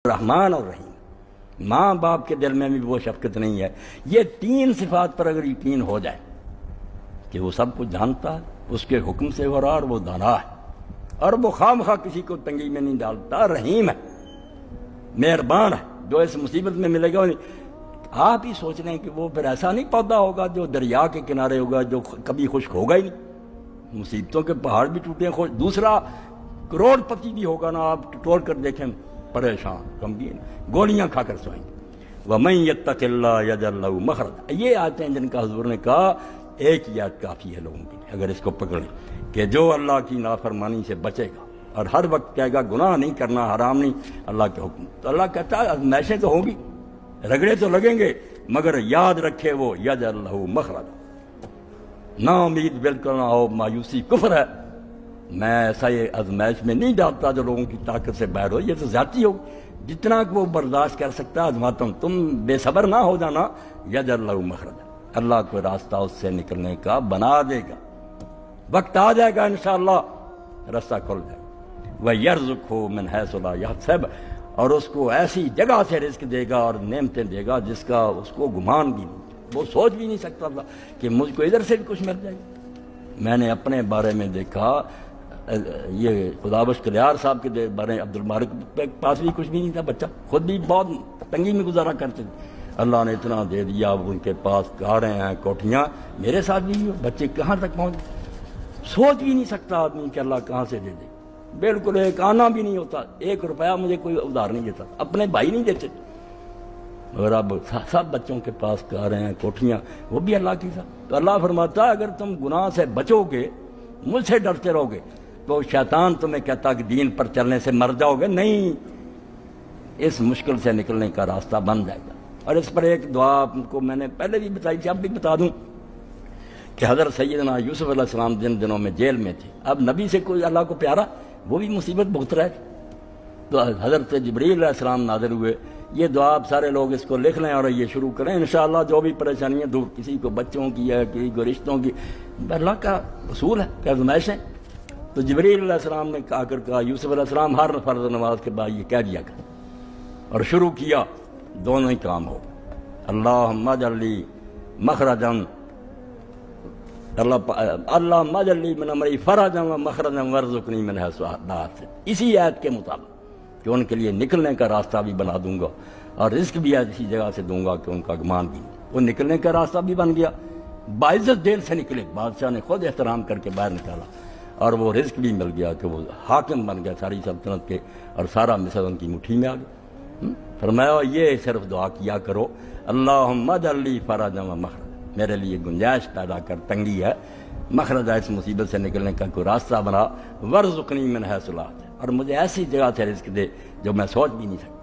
رحمان اور رحیم، ماں باپ کے دل میں بھی وہ شفقت نہیں ہے۔ یہ تین صفات پر اگر یقین ہو جائے کہ وہ سب کچھ جانتا ہے، اس کے حکم سے ہو رہا اور وہ دانا ہے اور وہ خواہ کسی کو تنگی میں نہیں ڈالتا، رحیم ہے، مہربان ہے، جو اس مصیبت میں ملے گا آپ ہی سوچ رہے ہیں کہ وہ پھر ایسا نہیں پودا ہوگا جو دریا کے کنارے ہوگا، جو کبھی خشک ہوگا ہی نہیں، مصیبتوں کے پہاڑ بھی ٹوٹے ہیں، دوسرا کروڑ پتی بھی ہوگا نا، آپ ٹول کر دیکھیں، پریشان غمگین گولیاں کھا کر سوئیں گے۔ وَمَن يَتَّقِ اللَّهَ يَجْعَل لَّهُ مَخْرَجًا، یہ آیتیں جن کا حضور نے کہا ایک ہی آیت کافی ہے لوگوں کے لیے، اگر اس کو پکڑیں کہ جو اللہ کی نافرمانی سے بچے گا اور ہر وقت کہے گا گناہ نہیں کرنا، حرام نہیں، اللہ کے حکم، تو اللہ کہتا ہے آزمائشیں تو ہوں گی، رگڑے تو لگیں گے، مگر یاد رکھے وہ یجعل لہ مخرجا، نا امید بالکل نہ ہو، مایوسی کفر ہے، میں ایسا یہ آزمائش میں نہیں ڈالتا جو لوگوں کی طاقت سے باہر ہو، یہ تو زیادتی ہو، جتنا کہ وہ برداشت کر سکتا ہے آزماتا ہوں، تم بے صبر نہ ہو جانا، یجعل لہ مخرجا، اللہ کو راستہ اس سے نکلنے کا بنا دے گا، وقت آ جائے گا انشاءاللہ راستہ کھل جائے گا، وَيَرْزُقْهُ مِنْ حَيْثُ لَا يَحْتَسِبُ، اور اس کو ایسی جگہ سے رزق دے گا اور نعمتیں دے گا جس کا اس کو گمان بھی نہیں، وہ سوچ بھی نہیں سکتا تھا کہ مجھ کو ادھر سے بھی کچھ مل جائے گا۔ میں نے اپنے بارے میں دیکھا، یہ خدا بخش کلیار صاحب کے بارے میں، عبد المالک کے پاس بھی کچھ بھی نہیں تھا، بچہ خود بھی بہت تنگی میں گزارا کرتے تھے، اللہ نے اتنا دے دیا، ان کے پاس کاریں ہیں، کوٹھیاں، میرے ساتھ بھی بچے کہاں تک پہنچ، سوچ بھی نہیں سکتا آدمی کہ اللہ کہاں سے دے دے، بالکل ایک آنا بھی نہیں ہوتا، 1 روپیہ مجھے کوئی ادھار نہیں دیتا، اپنے بھائی نہیں دیتے، مگر اب سب بچوں کے پاس کاریں ہیں، کوٹھیاں، وہ بھی اللہ کی ساتھ، تو اللہ فرماتا ہے اگر تم گناہ سے بچو گے، مجھ سے ڈرتے رہو گے، تو شیطان تمہیں کہتا کہ دین پر چلنے سے مر جاؤ گے، نہیں، اس مشکل سے نکلنے کا راستہ بن جائے گا۔ اور اس پر ایک دعا آپ کو میں نے پہلے بھی بتائی تھی، اب بھی بتا دوں کہ حضرت سیدنا یوسف علیہ السلام جن دنوں میں جیل میں تھے، اب نبی سے کوئی اللہ کو پیارا، وہ بھی مصیبت بھگت رہے تھے، تو حضرت جبریل علیہ السلام نازل ہوئے، یہ دعا آپ سارے لوگ اس کو لکھ لیں اور یہ شروع کریں، انشاءاللہ جو بھی پریشانیاں دور، کسی کو بچوں کی ہے، کسی کو رشتوں کی، اللہ کا اصول ہے کہ آزمائشیں، تو جبریل علیہ السلام نے کہا یوسف علیہ السلام ہر فرض نماز کے بعد یہ کہہ دیا کر، اور شروع کیا، دونوں ہی کام ہو، اللہم اجعل لی مخرجا، اللہم اجعل لی من امری فرجا و مخرجا وارزقنی من حیث لا احتسب، اسی آیت کے مطابق کہ ان کے لیے نکلنے کا راستہ بھی بنا دوں گا اور رزق بھی ایسی جگہ سے دوں گا کہ ان کا گمان بھی نہیں، وہ نکلنے کا راستہ بھی بن گیا، باعزت جیل سے نکلے، بادشاہ نے خود احترام کر کے باہر نکالا، اور وہ رزق بھی مل گیا کہ وہ حاکم بن گیا ساری سلطنت کے، اور سارا مصر ان کی مٹھی میں آ گیا۔ فرمایا یہ صرف دعا کیا کرو، اللہم اجعل لی فرجا و مخرجا، میرے لیے گنجائش پیدا کر، تنگی ہے، مخرجہ اس مصیبت سے نکلنے کا کوئی راستہ بنا، وارزقنی من حیث لا احتسب، اور مجھے ایسی جگہ سے رزق دے جو میں سوچ بھی نہیں سکتا۔